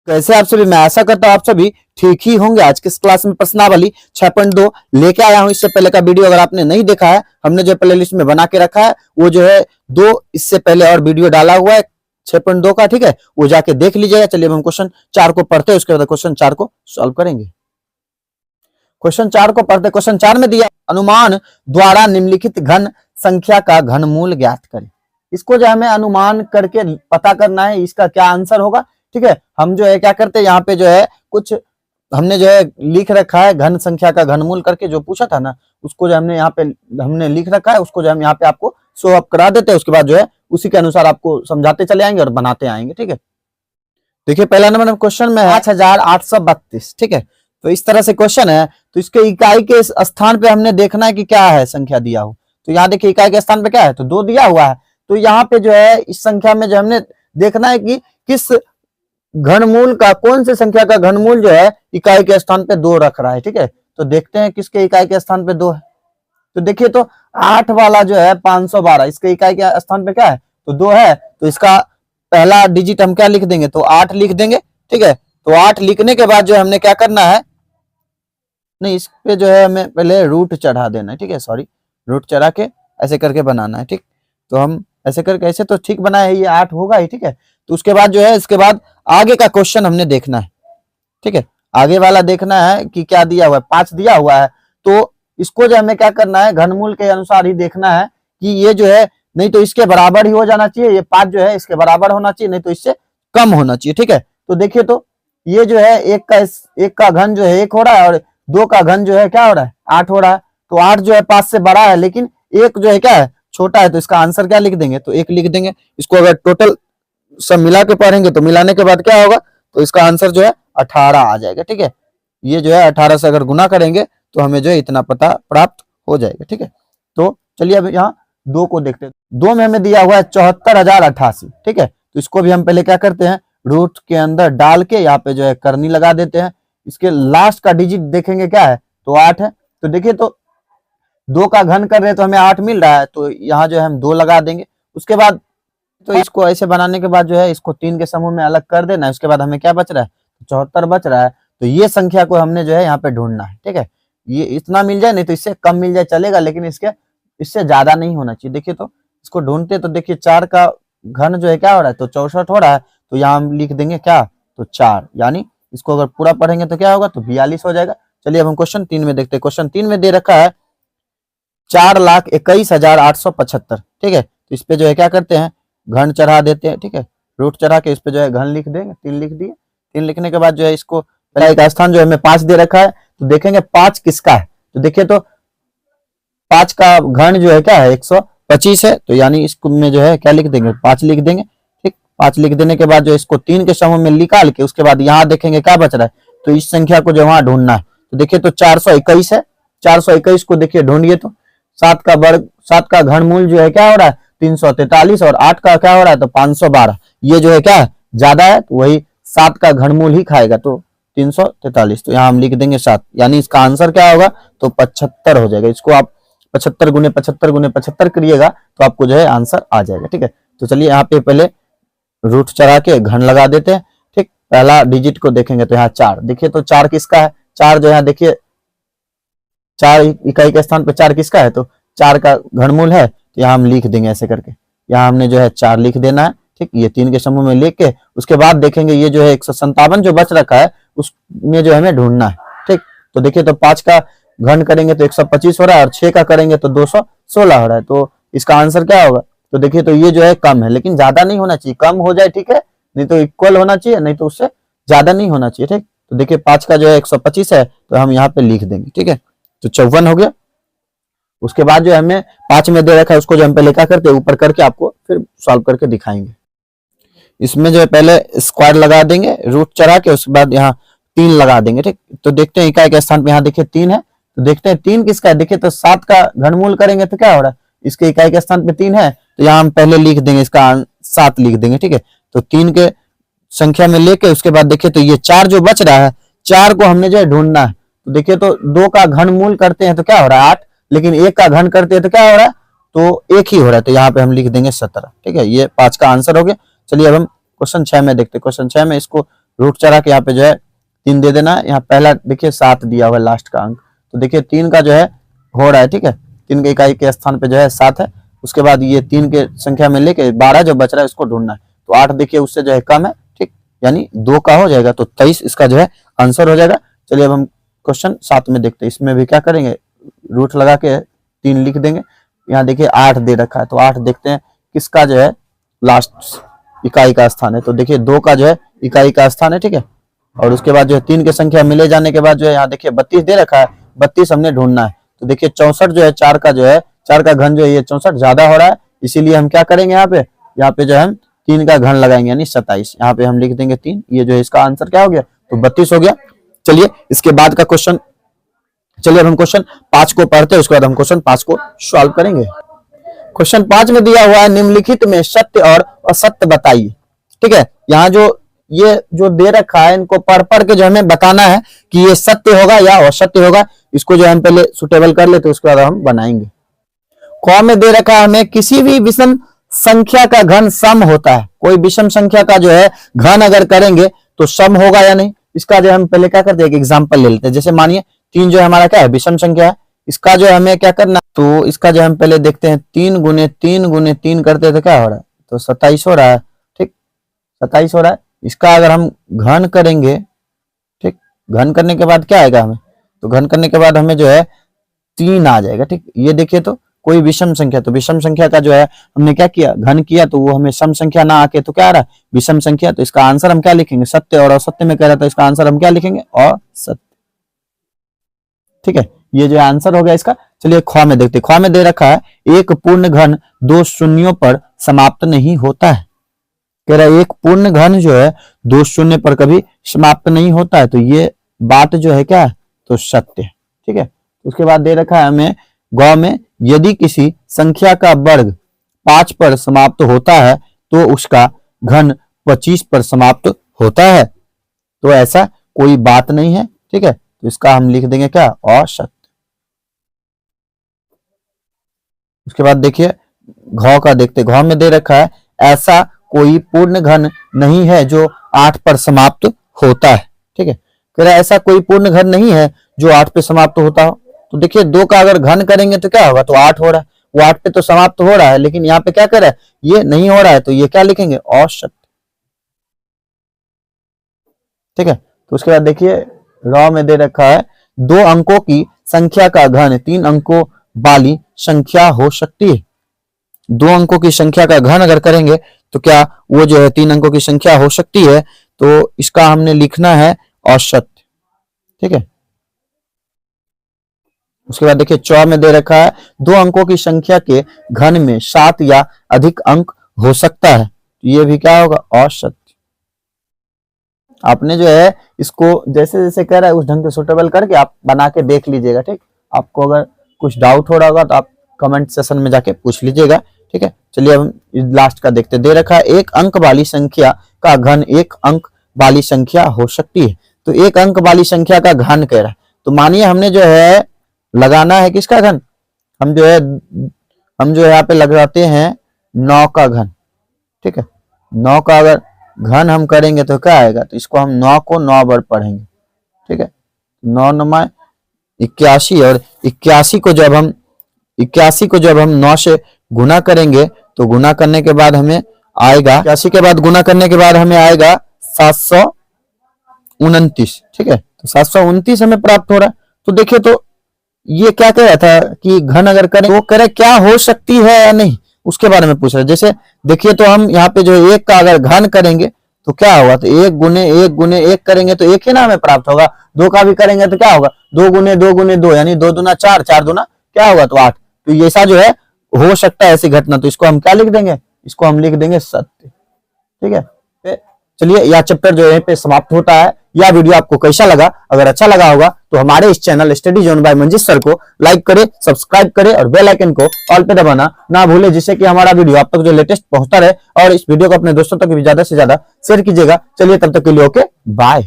कैसे आप सभी, मैं आशा करता हूँ आप सभी ठीक ही होंगे। आज के इस क्लास में प्रश्नावली 6.2 लेके आया हूँ। इससे पहले का वीडियो अगर आपने नहीं देखा है, हमने जो प्ले लिस्ट में बना के रखा है वो जो है दो इससे पहले और वीडियो डाला हुआ है 6.2 का, ठीक है, वो जाके देख लीजिएगा। चलिए हम क्वेश्चन 4 को पढ़ते हैं, उसके बाद क्वेश्चन 4 को सॉल्व करेंगे। क्वेश्चन 4 को पढ़ते, क्वेश्चन 4 में दिया अनुमान द्वारा निम्नलिखित घन संख्या का घनमूल ज्ञात करें। इसको जो हमें अनुमान करके पता करना है, इसका क्या आंसर होगा, ठीक है। हम जो है क्या करते हैं, यहाँ पे जो है कुछ हमने जो है लिख रखा है घन संख्या का घनमूल करके, जो पूछा था ना उसको जो हमने यहाँ पे हमने लिख रखा है, उसको जो हम यहाँ पे आपको शो अप करा देते हैं। उसके बाद जो है उसी के अनुसार आपको समझाते चले आएंगे और बनाते आएंगे, ठीक है। देखिए पहला नंबर क्वेश्चन में 5832, ठीक है। तो इस तरह से क्वेश्चन है, तो इसके इकाई के स्थान पे हमने देखना है कि क्या है संख्या दिया हो। तो यहाँ देखिए इकाई के स्थान पे क्या है, तो 2 दिया हुआ है। तो यहाँ पे जो है इस संख्या में जो हमने देखना है कि किस घनमूल का, कौन सी संख्या का घनमूल जो है इकाई के स्थान पे 2 रख रहा है, ठीक है। तो देखते हैं किसके इकाई के स्थान पे 2 है। तो देखिए तो 8 वाला जो है 512, इसके इकाई के स्थान पे क्या है, तो 2 है। तो इसका पहला डिजिट हम क्या लिख देंगे, तो 8 लिख देंगे, ठीक है। तो 8 लिखने के बाद जो हमने क्या करना है, नहीं इस पे जो है हमें पहले रूट चढ़ा देना है, ठीक है, सॉरी, रूट चढ़ा के ऐसे करके बनाना है, ठीक। तो हम ऐसे करके, ऐसे तो ठीक बनाए है, ये 8 होगा ही, ठीक है। तो उसके बाद जो है इसके बाद आगे का क्वेश्चन हमने देखना है, ठीक है। आगे वाला देखना है कि क्या दिया हुआ है, 5 दिया हुआ है। तो इसको जो हमें क्या करना है, घनमूल के अनुसार ही देखना है कि ये जो है नहीं तो इसके बराबर ही हो जाना चाहिए, ये 5 जो है इसके बराबर होना चाहिए, नहीं तो इससे कम होना चाहिए, ठीक है। तो देखिए तो ये जो है एक का घन जो है 1 हो रहा है और 2 का घन जो है क्या हो रहा है, 8 हो रहा है। तो 8 जो है 5 से बड़ा है, लेकिन 1 जो है क्या है, छोटा है। तो इसका आंसर क्या लिख देंगे, तो 1 लिख देंगे। इसको अगर टोटल सब मिला के पढ़ेंगे तो मिलाने के बाद क्या होगा, तो इसका आंसर जो है 18 आ जाएगा, ठीक है। ये जो है 18 से अगर गुना करेंगे तो हमें जो है इतना पता प्राप्त हो जाएगा, ठीक है। तो चलिए अब यहाँ 2 को देखते हैं। 2 में हमें दिया हुआ है 74,088, ठीक है। तो इसको भी हम पहले क्या करते हैं, रूट के अंदर डाल के यहाँ पे जो है करनी लगा देते हैं। इसके लास्ट का डिजिट देखेंगे क्या है, तो 8 है। तो देखिए तो 2 का घन कर रहे हैं तो हमें 8 मिल रहा है, तो यहाँ जो है हम 2 लगा देंगे। उसके बाद तो इसको ऐसे बनाने के बाद जो है इसको 3 के समूह में अलग कर देना है। उसके बाद हमें क्या बच रहा है, 74 बच रहा है। तो ये संख्या को हमने जो है यहाँ पे ढूंढना है, ठीक है। ये इतना मिल जाए, नहीं तो इससे कम मिल जाए चलेगा, लेकिन इससे ज्यादा नहीं होना चाहिए। देखिए तो इसको ढूंढते तो देखिए 4 का घन जो है क्या हो रहा है, तो 64 हो रहा है। तो यहाँ हम लिख देंगे क्या, तो 4, यानी इसको अगर पूरा पढ़ेंगे तो क्या होगा, तो 42 हो जाएगा। चलिए अब हम क्वेश्चन 3 में देखते हैं। क्वेश्चन 3 में दे रखा है 4,21,875, ठीक है। तो इस पे जो है क्या करते हैं, घन चढ़ा देते हैं, ठीक है। रूट चढ़ा के इस पे जो है घन लिख देंगे, 3 लिख दिए। 3 लिखने के बाद जो है इसको पहला एक स्थान जो है हमें 5 दे रखा है, तो देखेंगे 5 किसका है। तो देखिए तो 5 का घन जो है क्या है, 125 है। तो यानी इसको में जो है क्या लिख देंगे, 5 लिख देंगे, ठीक। 5 लिख देने के बाद जो इसको 3 के समूह में निकाल के उसके बाद यहाँ देखेंगे क्या बच रहा है, तो इस संख्या को जो वहां ढूंढना है। तो देखिए तो 421 है, 421 को देखिए ढूंढिए तो 7 का घनमूल जो है क्या हो रहा है, 343, और 8 का क्या हो रहा है, तो 512। ये जो है क्या है, ज्यादा है, तो वही 7 का घनमूल ही खाएगा, तो 343। तो यहाँ हम लिख देंगे 7, यानी इसका आंसर क्या होगा, तो 75 हो जाएगा। इसको आप 75 गुने 75 गुने 75 करिएगा तो आपको जो है आंसर आ जाएगा, ठीक है। तो चलिए यहाँ पे पहले रूट चढ़ा के घन लगा देते हैं, ठीक। पहला डिजिट को देखेंगे तो यहाँ 4, देखिए तो 4 किसका है, 4 जो है देखिए 4 इकाई के स्थान पे 4 किसका है, तो 4 का घनमूल है। तो यहाँ हम लिख देंगे ऐसे करके, यहाँ हमने जो है 4 लिख देना है, ठीक। ये 3 के समूह में लिख के उसके बाद देखेंगे ये जो है 157 जो बच रखा है उसमें जो हमें ढूंढना है, ठीक। तो देखिए तो 5 का घन करेंगे तो 125 हो रहा है, और 6 का करेंगे तो 216 हो रहा है। तो इसका आंसर क्या होगा, तो देखिए तो ये जो है कम है, लेकिन ज्यादा नहीं होना चाहिए, कम हो जाए ठीक है, नहीं तो इक्वल होना चाहिए, नहीं तो उससे ज्यादा नहीं होना चाहिए, ठीक। तो देखिए 5 का जो है 125 है, तो हम यहाँ पे लिख देंगे, ठीक है। तो 54 हो गया। उसके बाद जो हमें 5 में दे रखा है उसको जो हम पहले क्या करते हैं, ऊपर करके आपको फिर सॉल्व करके दिखाएंगे। इसमें जो है पहले स्क्वायर लगा देंगे रूट चढ़ा के, उसके बाद यहाँ 3 लगा देंगे, ठीक। तो देखते हैं इकाई के स्थान पे यहाँ देखिए 3 है, तो देखते हैं 3 किसका है। देखिए तो 7 का घनमूल करेंगे तो क्या हो रहा है, इसके इकाई के स्थान पे 3 है, तो यहाँ हम पहले लिख देंगे इसका 7 लिख देंगे, ठीक है। तो 3 के संख्या में लेके उसके बाद देखिए तो ये 4 जो बच रहा है, 4 को हमने जो है ढूंढना है। तो देखिए तो 2 का घनमूल करते हैं तो क्या हो रहा है 8, लेकिन 1 का घन करते हैं तो क्या हो रहा है, तो 1 ही हो रहा है। तो यहाँ पे हम लिख देंगे 17, ठीक है। ये 5 का आंसर हो गया। चलिए अब हम क्वेश्चन 6 में देखते हैं। क्वेश्चन 6 में इसको रूट चढ़ा के यहाँ पे जो है 3 दे देना है। यहाँ पहला देखिए 7 दिया हुआ है लास्ट का अंक, तो देखिए 3 का जो है हो रहा है, ठीक है, 3 के इकाई के स्थान पे जो है 7 है। उसके बाद ये 3 के संख्या में लेके 12 जो बच रहा है उसको ढूंढना है, तो 8 देखिए उससे जो है कम है, ठीक, यानी 2 का हो जाएगा, तो 23 इसका जो है आंसर हो जाएगा। चलिए अब हम क्वेश्चन 7 में देखते हैं। इसमें भी क्या करेंगे, रूट लगा के 3 लिख देंगे। यहाँ देखिए 8 दे रखा है, तो 8 देखते हैं किसका जो है लास्ट इकाई का स्थान है, तो देखिए 2 का जो है इकाई का स्थान है, ठीक है। और उसके बाद जो है 3 के संख्या मिले जाने के बाद जो है यहाँ देखिए 32 दे रखा है, 32 हमने ढूंढना है, तो देखिए 64 जो है 4 का जो है 4 का घन जो है ये 64 ज्यादा हो रहा है, इसीलिए हम क्या करेंगे यहाँ पे जो है हम 3 का घन लगाएंगे यानी 27। यहाँ पे हम लिख देंगे 3, ये जो है इसका आंसर क्या हो गया, तो 32 हो गया। चलिए इसके बाद का क्वेश्चन, चलिए अब हम क्वेश्चन 5 को पढ़ते हैं, उसके बाद हम क्वेश्चन 5 को सॉल्व करेंगे। क्वेश्चन 5 में दिया हुआ है निम्नलिखित में सत्य और असत्य बताइए, ठीक है। यहाँ ये जो दे रखा है इनको पढ़ के जो हमें बताना है कि ये सत्य होगा या असत्य होगा। इसको जो हम पहले सुटेबल कर लेते उसके बाद हम बनाएंगे। क में दे रखा है हमें किसी भी विषम संख्या का घन सम होता है। कोई विषम संख्या का जो है घन अगर करेंगे तो सम होगा या नहीं, इसका जो हम पहले क्या करते हैं एक एग्जांपल ले लेते हैं। जैसे मानिए 3 जो है हमारा क्या है विषम संख्या है, इसका जो हमें क्या करना, तो इसका जो हम पहले देखते हैं 3 गुने 3 गुने 3 करते हैं तो क्या हो रहा है, तो 27 हो रहा है, ठीक, 27 हो रहा है। इसका अगर हम घन करेंगे, ठीक, घन करने के बाद क्या आएगा हमें, तो घन करने के बाद हमें जो है 3 आ जाएगा, ठीक। ये देखिए तो कोई विषम संख्या, तो विषम संख्या का जो है हमने क्या किया घन किया, तो वो हमें सम संख्या ना आके तो क्या आ रहा है विषम संख्या, तो इसका आंसर हम क्या लिखेंगे सत्य। और असत्य में कह रहा था इसका आंसर हम क्या लिखेंगे असत्य, ठीक है। ये जो आंसर हो गया इसका। चलिए ख में देखते, ख में दे रखा है एक पूर्ण घन 2 शून्यों पर समाप्त नहीं होता है। कह रहा है एक पूर्ण घन जो है 2 शून्य पर कभी समाप्त नहीं होता है, तो ये बात जो है क्या है तो सत्य है, ठीक है। उसके बाद दे रखा है हमें ग में यदि किसी संख्या का वर्ग 5 पर समाप्त होता है तो उसका घन 25 पर समाप्त होता है, तो ऐसा कोई बात नहीं है, ठीक है। तो इसका हम लिख देंगे क्या असत्य। उसके बाद देखिए घ का देखते, घ में दे रखा है ऐसा कोई पूर्ण घन नहीं है जो 8 पर समाप्त होता है, ठीक है। कह रहा है ऐसा कोई पूर्ण घन नहीं है जो 8 पे समाप्त होता हो, तो देखिए 2 का अगर घन करेंगे तो क्या होगा, तो 8 हो रहा है, वो 8 पे तो समाप्त हो रहा है, लेकिन यहाँ पे क्या कर रहा है ये नहीं हो रहा है, तो ये क्या लिखेंगे असत्य, ठीक है। तो उसके बाद देखिए र में दे रखा है 2 अंकों की संख्या का घन 3 अंकों वाली संख्या हो सकती है। 2 अंकों की संख्या का घन अगर करेंगे तो क्या वो जो है 3 अंकों की संख्या हो सकती है, तो इसका हमने लिखना है असत्य, ठीक है। उसके बाद देखिए च में दे रखा है 2 अंकों की संख्या के घन में 7 या अधिक अंक हो सकता है, ये भी क्या होगा असत्य। आपने जो है इसको जैसे जैसे कह रहा है उस ढंग से सुटेबल करके आप बना के देख लीजिएगा, ठीक। आपको अगर कुछ डाउट हो रहा होगा तो आप कमेंट सेशन में जाके पूछ लीजिएगा, ठीक है। चलिए हम लास्ट का देखते, दे रखा है 1 अंक वाली संख्या का घन 1 अंक वाली संख्या हो सकती है, तो 1 अंक वाली संख्या का घन कह रहा है, तो मानिए हमने जो है लगाना है किसका घन, हम जो है यहाँ पे लगाते हैं 9 का घन, ठीक है। 9 का अगर घन हम करेंगे तो क्या आएगा, तो इसको हम 9 को 9 बार पढ़ेंगे, ठीक है। 9 9 81, और 81 को जब हम 9 से गुना करेंगे तो गुना करने के बाद हमें आएगा 81 के बाद गुना करने के बाद हमें आएगा 729, ठीक है। तो 729 हमें प्राप्त हो रहा है। तो देखिए तो ये क्या कह रहा था कि घन अगर करें वो करे क्या हो सकती है या नहीं, उसके बारे में पूछ रहा है। जैसे देखिए तो हम यहाँ पे जो 1 का अगर घन करेंगे तो क्या होगा, तो 1 गुने 1 गुने 1 करेंगे तो 1 ही ना हमें प्राप्त होगा। 2 का भी करेंगे तो क्या होगा 2 गुने 2 गुने 2 यानी 2 दूना 4, 4 दूना क्या होगा तो 8। तो ऐसा जो है हो सकता है ऐसी घटना, तो इसको हम क्या लिख देंगे, इसको हम लिख देंगे सत्य, ठीक है। चलिए यह चैप्टर जो यहीं पे समाप्त होता है। यह वीडियो आपको कैसा लगा, अगर अच्छा लगा होगा तो हमारे इस channel study zone by Manjeet sir को लाइक करें, सब्सक्राइब करें और बेल आइकन को ऑल पे दबाना ना भूले, जिससे कि हमारा वीडियो आप तक जो लेटेस्ट पहुंचता रहे। और इस वीडियो को अपने दोस्तों तक भी ज्यादा से ज्यादा शेयर कीजिएगा। चलिए तब तक के लिए ओके बाय।